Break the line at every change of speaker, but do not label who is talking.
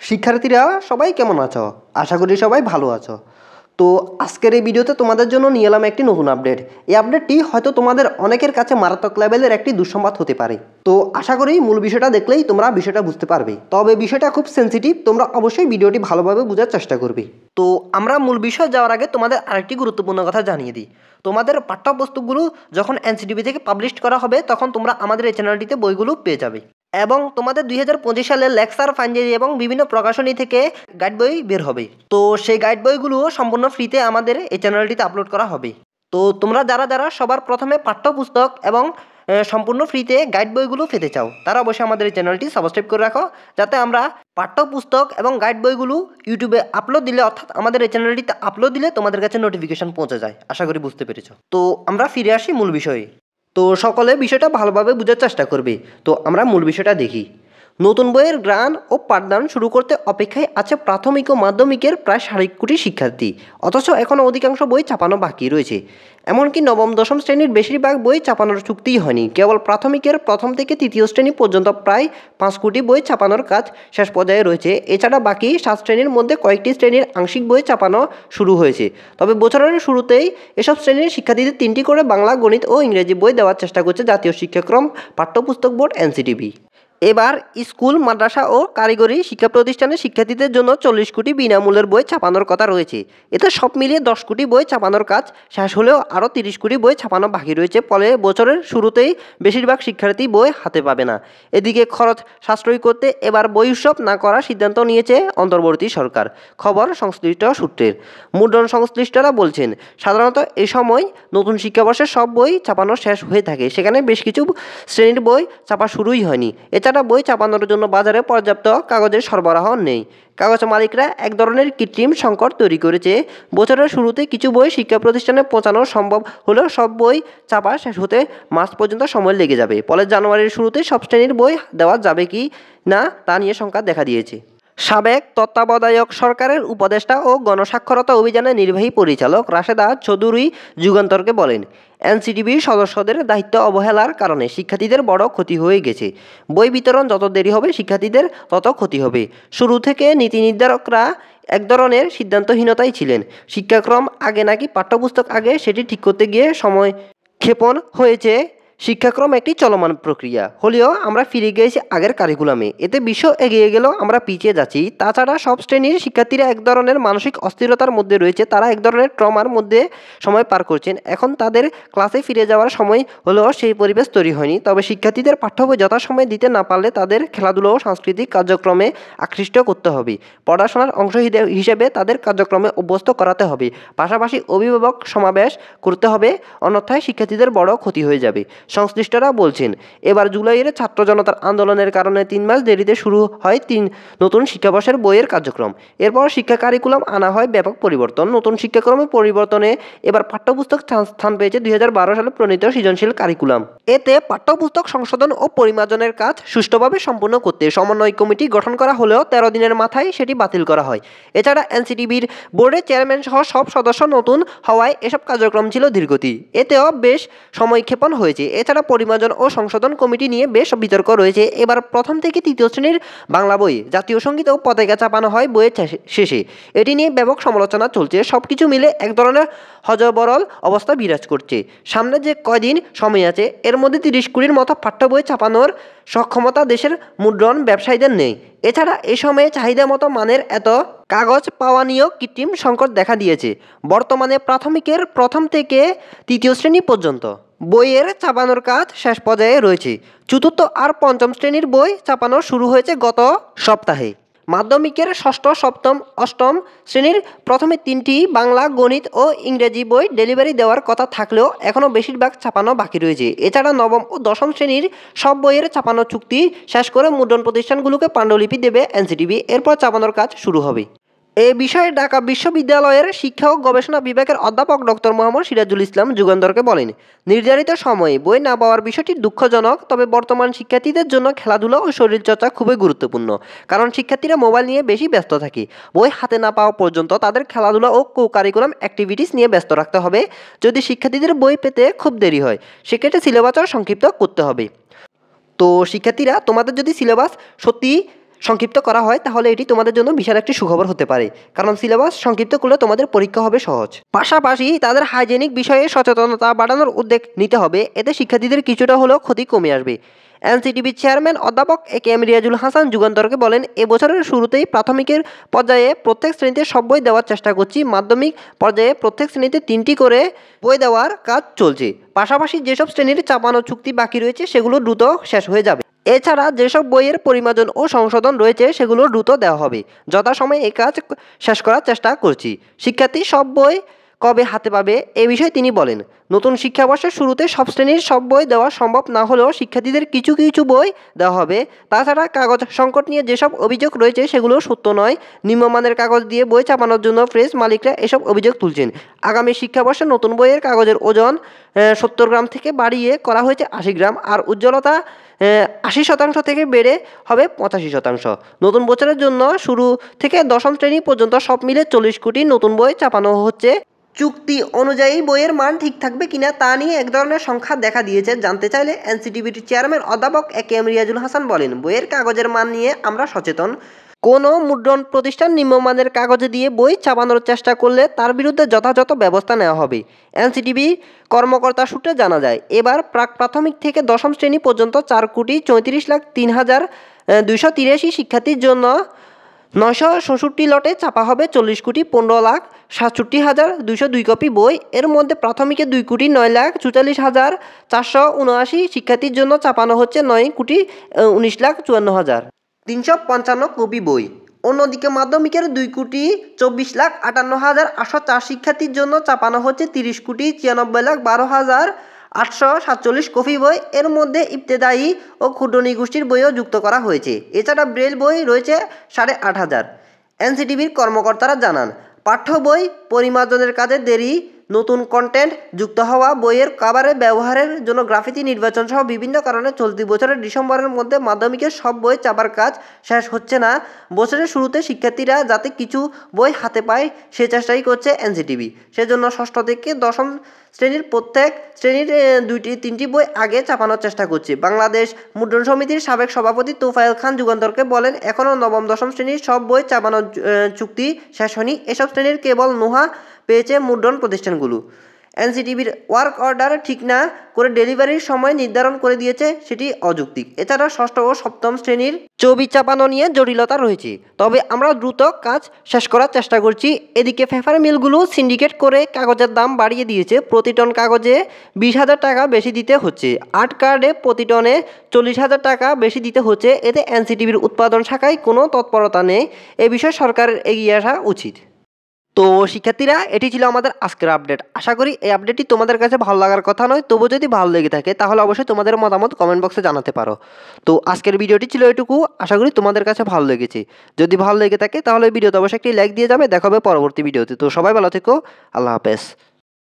শিক্ষার্থীরা সবাই কেমন আছো? আশা করি সবাই ভালো আছো। তো আজকের এই ভিডিওতে তোমাদের জন্য নিয়ে এলাম একটি নতুন আপডেট। এই আপডেটটি হয়তো তোমাদের অনেকের কাছে মারাত্মক লেভেলের একটি দুঃসংবাদ হতে পারে। তো আশা করি মূল বিষয়টা দেখলেই তোমরা বিষয়টা বুঝতে পারবে। তবে বিষয়টা খুব সেন্সিটিভ, তোমরা অবশ্যই ভিডিওটি ভালোভাবে বোঝার চেষ্টা করবে। তো আমরা মূল বিষয় যাওয়ার আগে তোমাদের আরেকটি গুরুত্বপূর্ণ কথা জানিয়ে দিই। তোমাদের পাঠ্যপুস্তকগুলো যখন এনসিটিভি থেকে পাবলিশ করা হবে তখন তোমরা আমাদের এই চ্যানেলটিতে বইগুলো পেয়ে যাবে। এবং তোমাদের 2025 সালের লেকচার ফাইনালি এবং বিভিন্ন প্রকাশনী থেকে গাইড বই বের হবে। তো সেই গাইড বইগুলো সম্পূর্ণ ফ্রিতে আমাদের এই চ্যানেলটিতে আপলোড করা হবে। তো তোমরা যারা সবার প্রথমে পাঠ্যপুস্তক এবং সম্পূর্ণ ফ্রিতে গাইড বইগুলো পেতে চাও তারা অবশ্যই আমাদের এই চ্যানেলটি সাবস্ক্রাইব করে রাখো, যাতে আমরা পাঠ্যপুস্তক এবং গাইড বইগুলো ইউটিউবে আপলোড দিলে, অর্থাৎ আমাদের এই চ্যানেলটিতে আপলোড দিলে তোমাদের কাছে নোটিফিকেশন পৌঁছে যায়। আশা করি বুঝতে পেরেছো। তো আমরা ফিরে আসি মূল বিষয়ে। তো সকলে বিষয়টা ভালোভাবে বোঝার চেষ্টা করবে। তো আমরা মূল বিষয়টা দেখি। নতুন বইয়ের গ্রান ও পাঠদান শুরু করতে অপেক্ষায় আছে প্রাথমিক ও মাধ্যমিকের প্রায় 2.5 কোটি শিক্ষার্থী। অথচ এখনও অধিকাংশ বই ছাপানো বাকি রয়েছে। এমনকি নবম দশম শ্রেণীর বেশিরভাগ বই ছাপানোর চুক্তিই হয়নি। কেবল প্রাথমিকের প্রথম থেকে তৃতীয় শ্রেণী পর্যন্ত প্রায় 5 কোটি বই ছাপানোর কাজ শেষ পর্যায়ে রয়েছে। এছাড়া বাকি 7 শ্রেণীর মধ্যে কয়েকটি শ্রেণীর আংশিক বই ছাপানো শুরু হয়েছে। তবে বছরের শুরুতেই এসব শ্রেণীর শিক্ষার্থীদের 3টি করে বাংলা, গণিত ও ইংরেজি বই দেওয়ার চেষ্টা করছে জাতীয় শিক্ষাক্রম পাঠ্যপুস্তক বোর্ড এনসিটিবি। এবার স্কুল, মাদ্রাসা ও কারিগরি শিক্ষা প্রতিষ্ঠানের শিক্ষার্থীদের জন্য 40 কোটি বিনামূল্যের বই ছাপানোর কথা রয়েছে। এতে সব মিলিয়ে 10 কোটি বই ছাপানোর কাজ শেষ হলেও আরও 30 কোটি বই ছাপানো বাকি রয়েছে। ফলে বছরের শুরুতেই বেশিরভাগ শিক্ষার্থী বই হাতে পাবে না। এদিকে খরচ সাশ্রয়ী করতে এবার বই উৎসব না করার সিদ্ধান্ত নিয়েছে অন্তর্বর্তী সরকার, খবর সংশ্লিষ্ট সূত্রের। মুদ্রণ সংশ্লিষ্টরা বলছেন, সাধারণত এ সময় নতুন শিক্ষাবর্ষের সব বই ছাপানো শেষ হয়ে থাকে, সেখানে বেশ কিছু শ্রেণীর বই ছাপা শুরুই হয়নি। এছাড়া বই ছাপানোর জন্য বাজারে পর্যাপ্ত কাগজের সরবরাহ নেই। কাগজ মালিকরা এক ধরনের কৃত্রিম সংকট তৈরি করেছে। বছরের শুরুতে কিছু বই শিক্ষা প্রতিষ্ঠানে পৌঁছানো সম্ভব হলেও সব বই ছাপা শেষ হতে মার্চ পর্যন্ত সময় লেগে যাবে। ফলে জানুয়ারির শুরুতে সব শ্রেণীর বই দেওয়া যাবে কি না তা নিয়ে শঙ্কা দেখা দিয়েছে। সাবেক তত্ত্বাবধায়ক সরকারের উপদেষ্টা ও গণস্বাক্ষরতা অভিযানের নির্বাহী পরিচালক রাশেদা চৌধুরী যুগান্তরকে বলেন, এনসিটিবির সদস্যদের দায়িত্ব অবহেলার কারণে শিক্ষার্থীদের বড় ক্ষতি হয়ে গেছে। বই বিতরণ যত দেরি হবে শিক্ষার্থীদের তত ক্ষতি হবে। শুরু থেকে নীতি নির্ধারকরা এক ধরনের সিদ্ধান্তহীনতাই ছিলেন। শিক্ষাক্রম আগে নাকি পাঠ্যপুস্তক আগে, সেটি ঠিক করতে গিয়ে সময় ক্ষেপণ হয়েছে। শিক্ষাক্রম একটি চলমান প্রক্রিয়া হলেও আমরা ফিরে গিয়েছি আগের কারিকুলামে। এতে বিশ্ব এগিয়ে গেলেও আমরা পিছিয়ে যাচ্ছি। তাছাড়া সব শ্রেণীর শিক্ষার্থীরা এক ধরনের মানসিক অস্থিরতার মধ্যে রয়েছে। তারা এক ধরনের ট্রমার মধ্যে সময় পার করছেন। এখন তাদের ক্লাসে ফিরে যাওয়ার সময় হলেও সেই পরিবেশ তৈরি হয়নি। তবে শিক্ষার্থীদের পাঠ্যবই যথাসময়ে দিতে না পারলে তাদের খেলাধুলো ও সাংস্কৃতিক কার্যক্রমে আকৃষ্ট করতে হবে। পড়াশোনার অংশ হিসেবে তাদের কার্যক্রমে অভ্যস্ত করাতে হবে। পাশাপাশি অভিভাবক সমাবেশ করতে হবে, অন্যথায় শিক্ষার্থীদের বড় ক্ষতি হয়ে যাবে। সংশ্লিষ্টরা বলছেন, এবার জুলাইয়ের ছাত্র জনতার আন্দোলনের কারণে 3 মাস দেরিতে শুরু হয় নতুন শিক্ষাবর্ষের বইয়ের কার্যক্রম। এরপর শিক্ষা কারিকুলাম আনা হয় ব্যাপক পরিবর্তন। নতুন শিক্ষাক্রমে পরিবর্তনে এবার পাঠ্যপুস্তক স্থান পেয়েছে 2012 সালে প্রণীত সৃজনশীল কারিকুলাম। এতে পাঠ্যপুস্তক সংশোধন ও পরিমার্জনের কাজ সুষ্ঠুভাবে সম্পন্ন করতে সমন্বয় কমিটি গঠন করা হলেও 13 দিনের মাথায় সেটি বাতিল করা হয়। এছাড়া এনসিটিবির বোর্ডের চেয়ারম্যান সহ সব সদস্য নতুন হওয়ায় এসব কার্যক্রম ছিল ধীরগতি। এতেও বেশ সময়ক্ষেপণ হয়েছে। এছাড়া পরিমার্জন ও সংশোধন কমিটি নিয়ে বেশ বিতর্ক রয়েছে। এবার প্রথম থেকে তৃতীয় শ্রেণীর বাংলা বই, জাতীয় সঙ্গীত ও পতাকা চাপানো হয় বইয়ের শেষে। এটি নিয়ে ব্যাপক সমালোচনা চলছে। সবকিছু মিলে এক ধরনের হযবরল অবস্থা বিরাজ করছে। সামনে যে কয়দিন সময় আছে, এর মধ্যে 30 কোটির মতো পাঠ্য বই ছাপানোর সক্ষমতা দেশের মুদ্রণ ব্যবসায়ীদের নেই। এছাড়া এ সময়ে চাহিদা মতো মানের এত কাগজ পাওয়া নিয়েও কৃত্রিম সংকট দেখা দিয়েছে। বর্তমানে প্রাথমিকের প্রথম থেকে তৃতীয় শ্রেণী পর্যন্ত বইয়ের ছাপানোর কাজ শেষ পর্যায়ে রয়েছে। চতুর্থ আর পঞ্চম শ্রেণীর বই ছাপানো শুরু হয়েছে গত সপ্তাহে। মাধ্যমিকের ষষ্ঠ, সপ্তম, অষ্টম শ্রেণীর প্রথমে 3টি বাংলা, গণিত ও ইংরেজি বই ডেলিভারি দেওয়ার কথা থাকলেও এখনও বেশিরভাগ ছাপানো বাকি রয়েছে। এছাড়া নবম ও দশম শ্রেণীর সব বইয়ের ছাপানো চুক্তি শেষ করে মুদ্রণ প্রতিষ্ঠানগুলোকে পাণ্ডুলিপি দেবে এনসিটিবি। এরপর ছাপানোর কাজ শুরু হবে। এ বিষয়ে ঢাকা বিশ্ববিদ্যালয়ের শিক্ষা ও গবেষণা বিভাগের অধ্যাপক ডক্টর মোহাম্মদ সিরাজুল ইসলাম যুগান্তরকে বলেন, নির্ধারিত সময়ে বই না পাওয়ার বিষয়টি দুঃখজনক। তবে বর্তমান শিক্ষার্থীদের জন্য খেলাধুলা ও শরীরচর্চা খুবই গুরুত্বপূর্ণ। কারণ শিক্ষার্থীরা মোবাইল নিয়ে বেশি ব্যস্ত থাকে। বই হাতে না পাওয়া পর্যন্ত তাদের খেলাধুলা ও কারিকুলাম অ্যাক্টিভিটিস নিয়ে ব্যস্ত রাখতে হবে। যদি শিক্ষার্থীদের বই পেতে খুব দেরি হয়, সেক্ষেত্রে সিলেবাসও সংক্ষিপ্ত করতে হবে। তো শিক্ষার্থীরা, তোমাদের যদি সিলেবাস সত্যি সংক্ষিপ্ত করা হয় তাহলে এটি তোমাদের জন্য বিশাল একটি সুখবর হতে পারে, কারণ সিলেবাস সংক্ষিপ্ত করলে তোমাদের পরীক্ষা হবে সহজ। পাশাপাশি তাদের হাইজেনিক বিষয়ে সচেতনতা বাড়ানোর উদ্যোগ নিতে হবে, এতে শিক্ষার্থীদের কিছুটা হলেও ক্ষতি কমে আসবে। এনসিটিবির চেয়ারম্যান অধ্যাপক এ.কে.এম. রিয়াজুল হাসান যুগান্তরকে বলেন, এবছরের শুরুতেই প্রাথমিকের পর্যায়ে প্রত্যেক শ্রেণীতে সব বই দেওয়ার চেষ্টা করছি, মাধ্যমিক পর্যায়ে প্রত্যেক শ্রেণীতে 3টি করে বই দেওয়ার কাজ চলছে। পাশাপাশি যেসব শ্রেণীর চাপানো চুক্তি বাকি রয়েছে সেগুলো দ্রুত শেষ হয়ে যাবে। এছাড়া যেসব বইয়ের পরিমার্জন ও সংশোধন রয়েছে সেগুলো দ্রুত দেওয়া হবে। যথাসময়ে এই কাজ শেষ করার চেষ্টা করছি। শিক্ষার্থী সব বই কবে হাতে পাবে এ বিষয়ে তিনি বলেন, নতুন শিক্ষাবর্ষের শুরুতে সব শ্রেণীর সব বই দেওয়া সম্ভব না হলেও শিক্ষার্থীদের কিছু কিছু বই দেওয়া হবে। তাছাড়া কাগজ সংকট নিয়ে যেসব অভিযোগ রয়েছে সেগুলো সত্য নয়। নিম্নমানের কাগজ দিয়ে বই চাপানোর জন্য প্রেস মালিকরা এসব অভিযোগ তুলছেন। আগামী শিক্ষাবর্ষে নতুন বইয়ের কাগজের ওজন 70 গ্রাম থেকে বাড়িয়ে করা হয়েছে 80 গ্রাম, আর উজ্জ্বলতা 80% থেকে বেড়ে হবে 85%। নতুন বছরের জন্য শুরু থেকে দশম শ্রেণী পর্যন্ত সব মিলে 40 কোটি নতুন বই চাপানো হচ্ছে। চুক্তি অনুযায়ী বইয়ের মান ঠিক থাকবে কিনা তা নিয়ে এক ধরনের সংখ্যা দেখা দিয়েছে। জানতে চাইলে এনসিটিবির চেয়ারম্যান অধ্যাপক এ.কে.এম. রিয়াজুল হাসান বলেন, বইয়ের কাগজের মান নিয়ে আমরা সচেতন। কোনো মুদ্রণ প্রতিষ্ঠান নিম্নমানের কাগজে দিয়ে বই চাপানোর চেষ্টা করলে তার বিরুদ্ধে যথাযথ ব্যবস্থা নেওয়া হবে। এনসিটিবি কর্মকর্তা সূত্রে জানা যায়, এবার প্রাক প্রাথমিক থেকে দশম শ্রেণী পর্যন্ত 4,34,03,283 শিক্ষার্থীর জন্য 966 লটে চাপা হবে 40,15,67,202 কপি বই। এর মধ্যে প্রাথমিকে 2,09,44,479 শিক্ষার্থীর জন্য চাপানো হচ্ছে 9,19,54,355 কপি বই। অন্যদিকে মাধ্যমিকের 2,24,58,804 শিক্ষার্থীর জন্য চাপানো হচ্ছে 30,96,12,847 কপি বই। এর মধ্যে ইবতেদায়ী ও ক্ষুদ্র নিগোষ্ঠীর বইও যুক্ত করা হয়েছে। এছাড়া ব্রেল বই রয়েছে 8,500। এনসিটিবির কর্মকর্তারা জানান, পাঠ্য বই পরিমার্জনের কাজে দেরি, নতুন কন্টেন্ট যুক্ত হওয়া, বইয়ের কাভারে ব্যবহারের জন্য গ্রাফিতি নির্বাচন সহ বিভিন্ন কারণে চলতি বছরের ডিসেম্বরের মধ্যে মাধ্যমিকের সব বই চাপার কাজ শেষ হচ্ছে না। বছরের শুরুতে শিক্ষার্থীরা যাতে কিছু বই হাতে পায় সে চেষ্টাই করছে এনসিটিবি। সেজন্য ষষ্ঠ থেকে দশম শ্রেণীর প্রত্যেক শ্রেণীর 2-3টি বই আগে চাপানোর চেষ্টা করছে। বাংলাদেশ মুদ্রণ সমিতির সাবেক সভাপতি তোফায়েল খান যুগান্তরকে বলেন, এখনও নবম দশম শ্রেণীর সব বই চাপানোর চুক্তি শেষ হয়নি। এসব শ্রেণীর কেবল নোহা পেয়েছে মুদ্রণ প্রতিষ্ঠানগুলো। এনসিটিবির ওয়ার্ক অর্ডার ঠিক না করে ডেলিভারির সময় নির্ধারণ করে দিয়েছে, সেটি অযৌক্তিক। এছাড়া ষষ্ঠ ও সপ্তম শ্রেণীর ছবি চাপানো নিয়ে জটিলতা রয়েছে, তবে আমরা দ্রুত কাজ শেষ করার চেষ্টা করছি। এদিকে পেপার মিলগুলো সিন্ডিকেট করে কাগজের দাম বাড়িয়ে দিয়েছে। প্রতি টন কাগজে 20,000 টাকা বেশি দিতে হচ্ছে। আর্ট কার্ডে প্রতি টনে 40,000 টাকা বেশি দিতে হচ্ছে। এতে এনসিটিবির উৎপাদন শাখায় কোনো তৎপরতা নেই। এ বিষয়ে সরকারের এগিয়ে আসা উচিত। তো শিক্ষার্থীরা, এটি ছিল আমাদের আজকের আপডেট। আশা করি এই আপডেটটি তোমাদের কাছে ভালো লাগার কথা নয়, তবু যদি ভালো লেগে থাকে তাহলে অবশ্যই তোমাদের মতামত কমেন্ট বক্সে জানাতে পারো। তো আজকের ভিডিওটি ছিল এটুকু, আশা করি তোমাদের কাছে ভালো লেগেছে। যদি ভালো লেগে থাকে তাহলে ভিডিওতে অবশ্যই একটি লাইক দিয়ে যাবে। দেখা হবে পরবর্তী ভিডিওতে। তো সবাই ভালো থেকো, আল্লাহ হাফেজ।